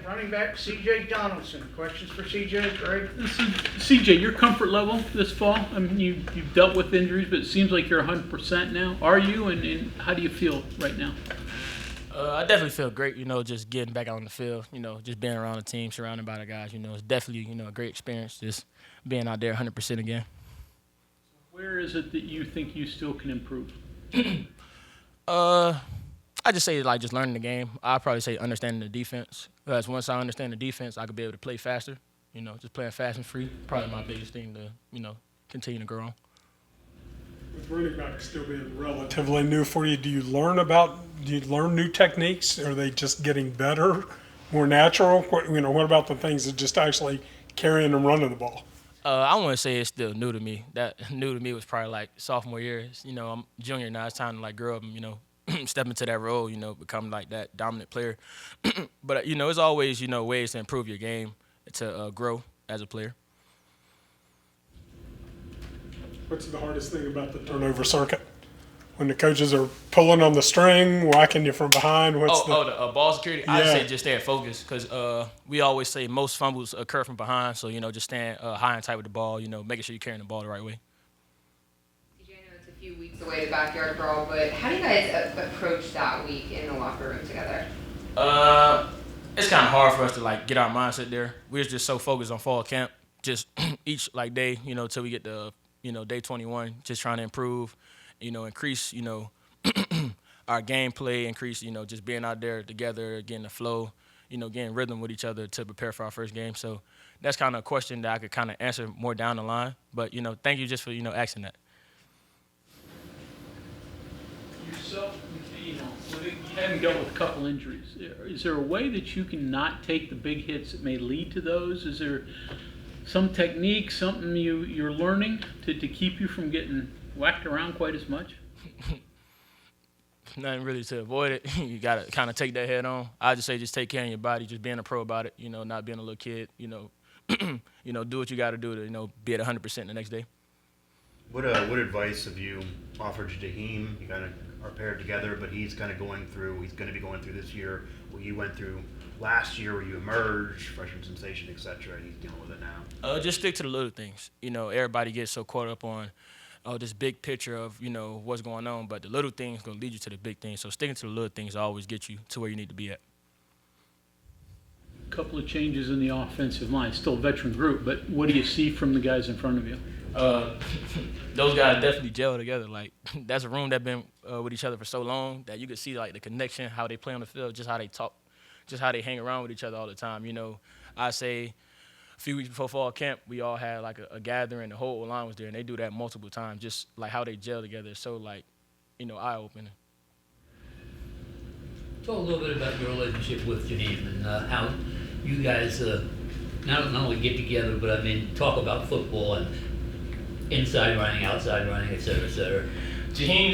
Running back CJ Donaldson. Questions for CJ, Greg? CJ, your comfort level this fall? I mean, you've dealt with injuries, but it seems like you're 100% now. Are you, and how do you feel right now? I definitely feel great, just getting back out on the field, just being around the team, surrounded by the guys, it's definitely, a great experience just being out there 100% again. Where is it that you think you still can improve? I just say just learning the game. I probably say understanding the defense. Because once I understand the defense, I could be able to play faster. Just playing fast and free. Probably my biggest thing to continue to grow on. With running back still being relatively new for you, do you learn new techniques? Are they just getting better, more natural? What about the things that just actually carrying and running the ball? I want to say it's still new to me. That new to me was probably like sophomore year. I'm junior now. It's time to grow up and step into that role. Become like that dominant player. But it's always ways to improve your game to grow as a player. What's the hardest thing about the turnover circuit? When the coaches are pulling on the string, whacking you from behind? The ball security? Yeah. I'd say just staying focused because we always say most fumbles occur from behind. So, just staying high and tight with the ball, making sure you're carrying the ball the right way. CJ, I know it's a few weeks away, the backyard brawl, but how do you guys approach that week in the locker room together? It's kind of hard for us to, get our mindset there. We're just so focused on fall camp, just each, day, till we get to day 21, just trying to improve, increase, our gameplay, increase, just being out there together, getting the flow, getting rhythm with each other to prepare for our first game. So that's kind of a question that I could kind of answer more down the line. But, thank you just for, asking that. Yourself, you haven't dealt with a couple injuries. Is there a way that you can not take the big hits that may lead to those? Is there some technique, something you're learning to keep you from getting whacked around quite as much? Nothing really to avoid it. You got to kind of take that head on. I just say just take care of your body, just being a pro about it, not being a little kid, do what you got to do to, be at 100% the next day. What advice have you offered to Jaheim? You kind of are paired together, but he's going to be going through this year what you went through last year where you emerged, freshman sensation, etc., and he's dealing with it now? Just stick to the little things. Everybody gets so caught up on this big picture of, what's going on, but the little things going to lead you to the big things. So sticking to the little things always get you to where you need to be at. A couple of changes in the offensive line. Still a veteran group, but what do you see from the guys in front of you? Those guys definitely gel together. That's a room that's been with each other for so long that you could see, the connection, how they play on the field, just how they talk, just how they hang around with each other all the time. I say a few weeks before fall camp, we all had a gathering. The whole line was there, and they do that multiple times. Just how they gel together is so eye-opening. Talk a little bit about your relationship with Jaheim and how you guys not only get together, but talk about football and inside running, outside running, et cetera, et cetera. Jaheim,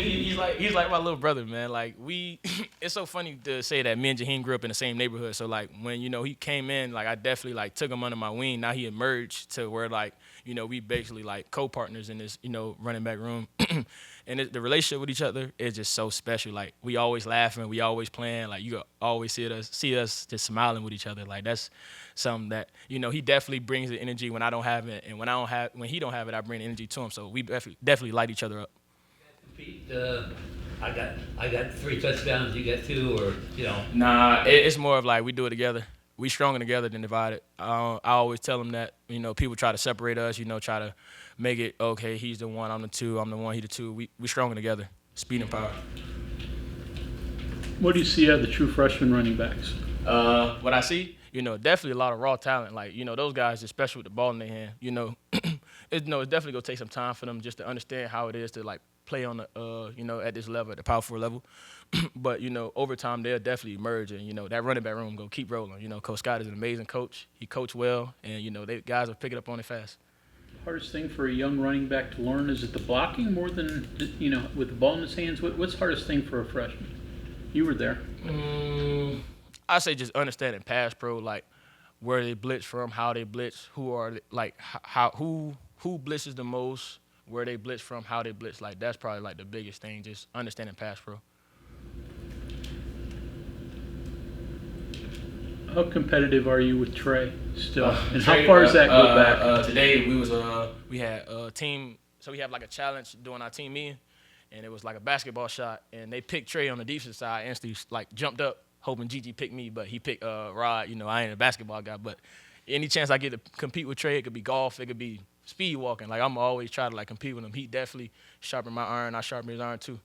he's like my little brother, man. It's so funny to say that me and Jaheim grew up in the same neighborhood. So when he came in, I definitely took him under my wing. Now he emerged to where we basically co-partners in this running back room, and the relationship with each other is just so special. We always laughing, we always playing. You always see us just smiling with each other. That's something that he definitely brings the energy when I don't have it, and when he don't have it, I bring the energy to him. So we definitely light each other up. I got 3 touchdowns, you got 2, or Nah, it's more of we do it together. We stronger together than divided. I always tell them that people try to separate us, try to make it okay. He's the one, I'm the 2, I'm the 1, he the 2. We stronger together. Speed and power. What do you see out of the true freshman running backs? What I see, definitely a lot of raw talent. Those guys are special with the ball in their hand. It's definitely gonna take some time for them just to understand how it is to play on the at this level, at the power forward level. But over time they'll definitely emerge, and that running back room go keep rolling. Coach Scott is an amazing coach. He coached well, and they guys are picking up on it fast. Hardest thing for a young running back to learn, is it the blocking more than with the ball in his hands? What's the hardest thing for a freshman? You were there. I say just understanding pass pro, where they blitz from, how they blitz, who are who blitzes the most, where they blitz from, how they blitz. That's probably the biggest thing, just understanding pass pro. How competitive are you with Trey still? And Trey, how far does that go back? Today we had a team, so we have like a challenge doing our team meeting, and it was like a basketball shot, and they picked Trey on the defensive side. Instantly like jumped up, hoping Gigi picked me, but he picked Rod. You know, I ain't a basketball guy, but any chance I get to compete with Trey, it could be golf, it could be speed walking. Like I'm always try to like compete with him. He definitely sharpened my iron. I sharpened his iron too.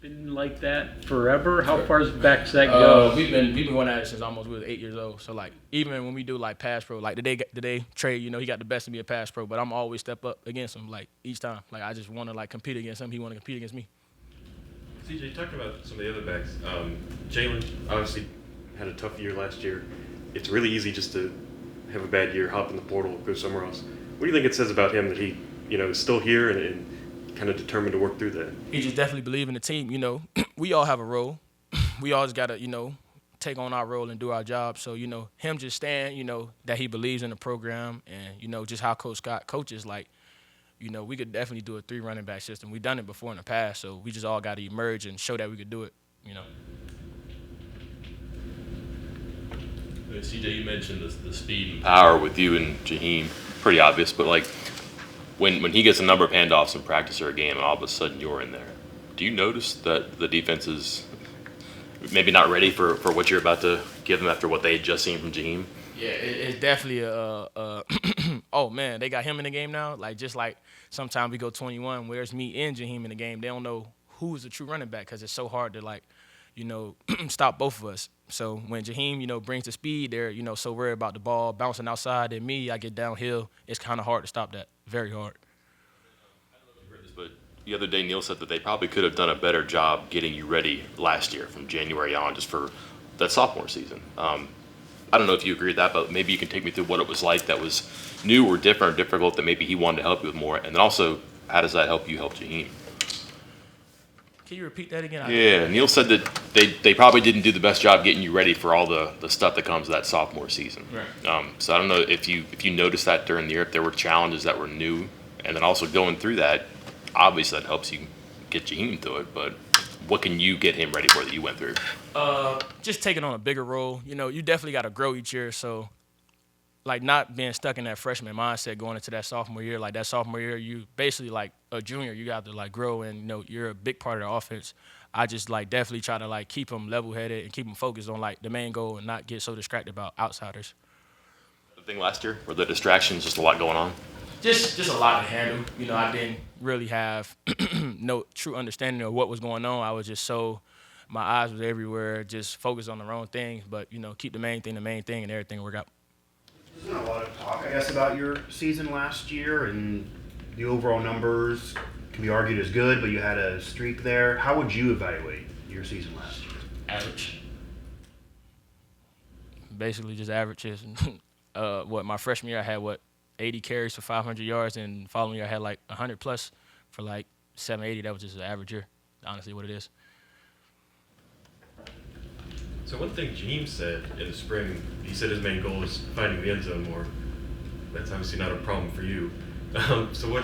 Been like that forever? How far back does that go? We've been going at it since almost we was 8 years old. So like even when we do like pass pro, like today Trey, you know, he got the best of me at pass pro, but I'm always step up against him like each time. Like I just want to like compete against him. He want to compete against me. CJ, talking about some of the other backs, Jalen obviously had a tough year last year. It's really easy just to have a bad year, hop in the portal, go somewhere else. What do you think it says about him that he, you know, is still here and kind of determined to work through that? He just definitely believe in the team. You know, we all have a role. We always got to, you know, take on our role and do our job. So, you know, him just staying, you know, that he believes in the program and, you know, just how Coach Scott coaches, like, you know, we could definitely do a 3 running back system. We've done it before in the past, so we just all got to emerge and show that we could do it, you know. CJ, you mentioned the speed and power with you and Jaheim, pretty obvious, but like when he gets a number of handoffs in practice or a game and all of a sudden you're in there, do you notice that the defense is maybe not ready for what you're about to give them after what they had just seen from Jaheim? Yeah, it's definitely oh man, they got him in the game now. Like just like sometimes we go 21, where's me and Jaheim in the game? They don't know who's the true running back because it's so hard to like, you know, stop both of us. So when Jaheim, you know, brings the speed, they're, you know, so worried about the ball bouncing outside, and me, I get downhill. It's kind of hard to stop that. Very hard. I don't know if you heard this, but the other day Neil said that they probably could have done a better job getting you ready last year from January on just for that sophomore season. I don't know if you agree with that, but maybe you can take me through what it was like that was new or different or difficult that maybe he wanted to help you with more. And then also, how does that help you help Jaheim? Can you repeat that again? Yeah, Neil said that they probably didn't do the best job getting you ready for all the stuff that comes with that sophomore season. Right. So I don't know if you noticed that during the year, if there were challenges that were new, and then also going through that, obviously that helps you get Jaheim through it, but what can you get him ready for that you went through? Just taking on a bigger role. You know, you definitely got to grow each year, so like not being stuck in that freshman mindset going into that sophomore year. Like that sophomore year, you basically like a junior, you got to like grow and, you know, you're a big part of the offense. I just like definitely try to like keep them level-headed and keep them focused on like the main goal and not get so distracted about outsiders. The thing last year, were the distractions just a lot going on? Just a lot to handle. You know, I didn't really have no true understanding of what was going on. I was just so, my eyes was everywhere, just focused on the wrong things. But, you know, keep the main thing, and everything work out. There's been a lot of talk, I guess, about your season last year, and the overall numbers can be argued as good, but you had a streak there. How would you evaluate your season last year? Average. Basically just averages. My freshman year I had 80 carries for 500 yards, and following year I had like 100 plus for like 780. That was just an average year, honestly what it is. So one thing Jaheim said in the spring, he said his main goal is finding the end zone more. That's obviously not a problem for you. So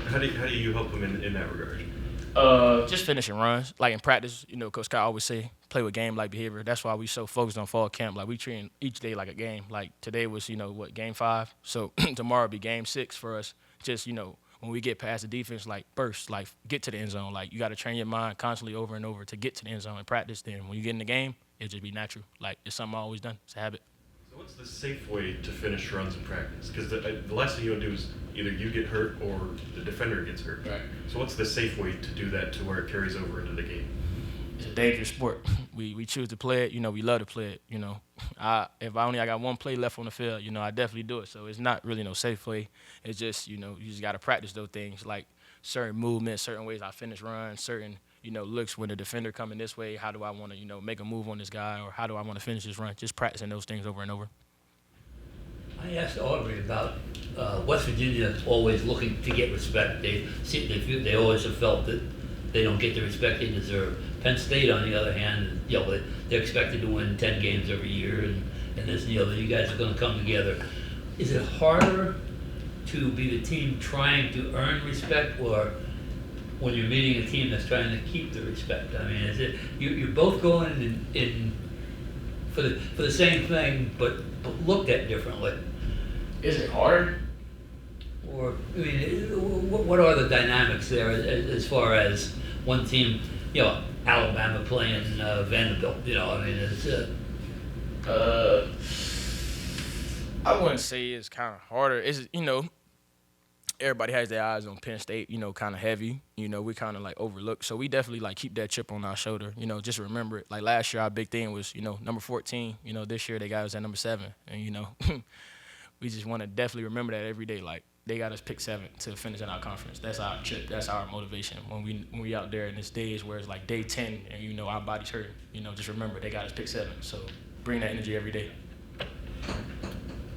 how do you help him in that regard? Just finishing runs. Like in practice, you know, Coach Scott always say, play with game-like behavior. That's why we so focused on fall camp. Like we treat each day like a game. Like today was, you know, game 5. So tomorrow will be game 6 for us. Just, you know, when we get past the defense, like burst, like get to the end zone. Like you got to train your mind constantly over and over to get to the end zone in practice. Then when you get in the game, it'll just be natural. Like it's something I've always done. It's a habit. So what's the safe way to finish runs in practice? Because the last thing you want to do is either you get hurt or the defender gets hurt. Right. So what's the safe way to do that to where it carries over into the game? It's a dangerous sport. We choose to play it. You know, we love to play it. You know, if I got one play left on the field, you know, I definitely do it. So it's not really no safe play. It's just, you know, you just got to practice those things, like certain movements, certain ways I finish runs, certain, you know, looks when the defender coming this way. How do I want to, you know, make a move on this guy, or how do I want to finish this run? Just practicing those things over and over. I asked Aubrey about West Virginia always looking to get respect. They always have felt that they don't get the respect they deserve. Penn State, on the other hand, you know, they're expected to win 10 games every year, and this, you know, you guys are going to come together. Is it harder to be the team trying to earn respect, or when you're meeting a team that's trying to keep the respect? I mean, is it you're both going in for the same thing, but looked at differently? Is it hard? Or, I mean, what are the dynamics there as far as one team, Alabama playing Vanderbilt, I mean, it's... I wouldn't say it's kind of harder. It's, everybody has their eyes on Penn State, kind of heavy. We kind of like overlook. So we definitely like keep that chip on our shoulder, just remember it. Like last year, our big thing was, number 14. This year they got us at number 7. And, we just want to definitely remember that every day. Like they got us pick 7 to finish in our conference. That's our chip. That's our motivation. When we out there in this days where it's like day 10 and, our body's hurting, just remember they got us pick 7. So bring that energy every day.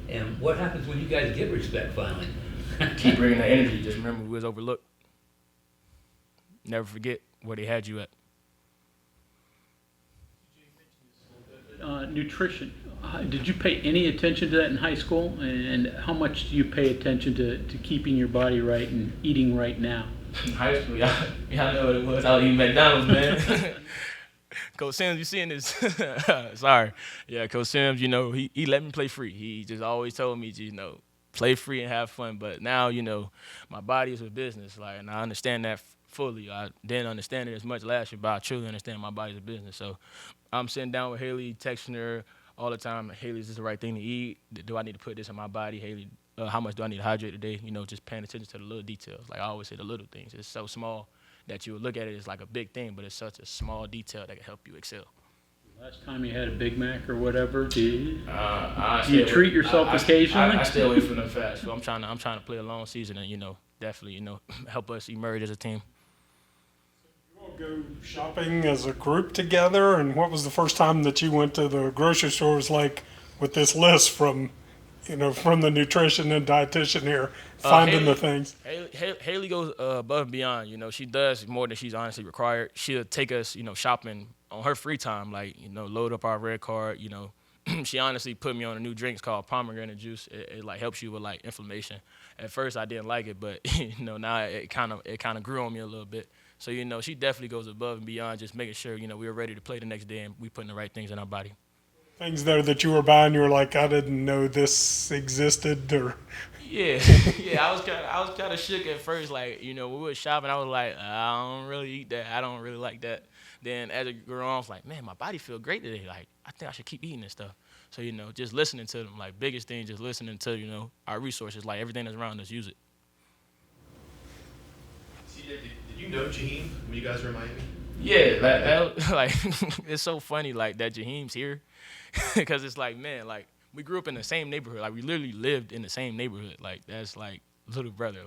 And what happens when you guys get respect finally? Keep bringing that energy. Just remember we was overlooked. Never forget where they had you at. Nutrition. Did you pay any attention to that in high school? And how much do you pay attention to keeping your body right and eating right now? In high school, y'all know what it was. I was eating McDonald's, man. Coach Sims, you seeing this? Sorry. Yeah, Coach Sims, he let me play free. He just always told me, play free and have fun. But now, my body is a business, and I understand that fully. I didn't understand it as much last year, but I truly understand my body's a business. So I'm sitting down with Haley, texting her all the time. Haley, is this the right thing to eat? Do I need to put this in my body? Haley, how much do I need to hydrate today? Just paying attention to the little details. Like I always say, the little things. It's so small that you would look at it as like a big thing, but it's such a small detail that can help you excel. Last time you had a Big Mac or whatever, do you treat yourself occasionally? I stay away from the fast food. I'm trying to play a long season and definitely help us emerge as a team. You all go shopping as a group together, and what was the first time that you went to the grocery stores like with this list from the nutrition and dietitian here, finding the things? Haley goes above and beyond. She does more than she's honestly required. She'll take us, shopping on her free time, load up our red card. She honestly put me on a new drink called pomegranate juice. It helps you with inflammation. At first I didn't like it, but now it kind of grew on me a little bit. So she definitely goes above and beyond, just making sure we were ready to play the next day and we putting the right things in our body. Things there that you were buying, you were like, I didn't know this existed, or yeah. I was kind of shook at first. We were shopping. I was like, I don't really eat that. I don't really like that. Then as it grew on, I was like, man, my body feel great today. I think I should keep eating this stuff. So just listening to them, biggest thing, just listening to our resources, everything that's around us, use it. CJ, did you know Jaheim when you guys were in Miami? Yeah, that it's so funny that Jaheim's here. Because it's man, we grew up in the same neighborhood. We literally lived in the same neighborhood. That's little brother.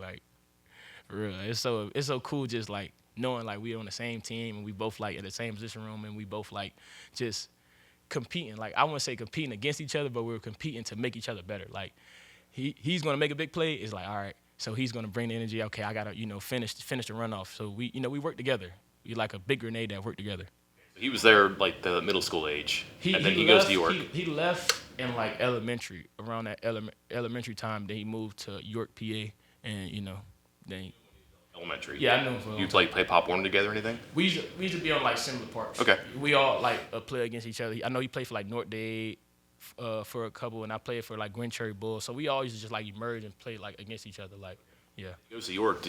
For real. It's so cool just knowing we on the same team and we both in the same position room and we both just competing. I wouldn't say competing against each other, but we were competing to make each other better. He's gonna make a big play. It's all right. So he's gonna bring the energy. Okay, I gotta finish the runoff. So we we work together. We like a big grenade that work together. He was there the middle school age, and then he goes to York. He left in elementary, around that elementary time. Then he moved to York, PA, and then. Elementary. Yeah, I know him for. You play Pop Warner together or anything? We used to be on similar parks. Okay. We all play against each other. I know he played for North Dade for a couple, and I played for Gwen Cherry Bulls. So we all used to just emerge and play against each other. Yeah. He goes to York.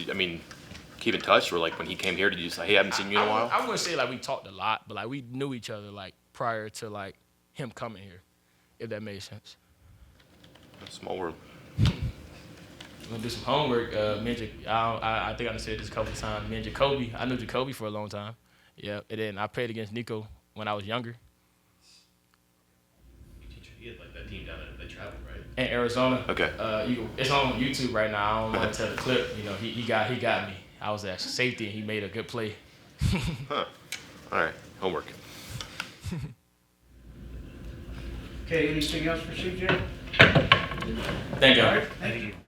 Keep in touch, or when he came here, did you say, hey, I haven't seen you in a while? I wouldn't say we talked a lot, but we knew each other prior to him coming here, if that made sense. Small world. We're gonna do some homework. I think I said this a couple of times. Me and Jacoby, I knew Jacoby for a long time. Yeah, and then I played against Nico when I was younger. He had that team down there. They traveled, right? In Arizona. Okay. It's on YouTube right now. I don't want to tell the clip. He got me. I was at safety and he made a good play. Huh. All right. Homework. Okay, anything else for CJ? Thank you. Thank you.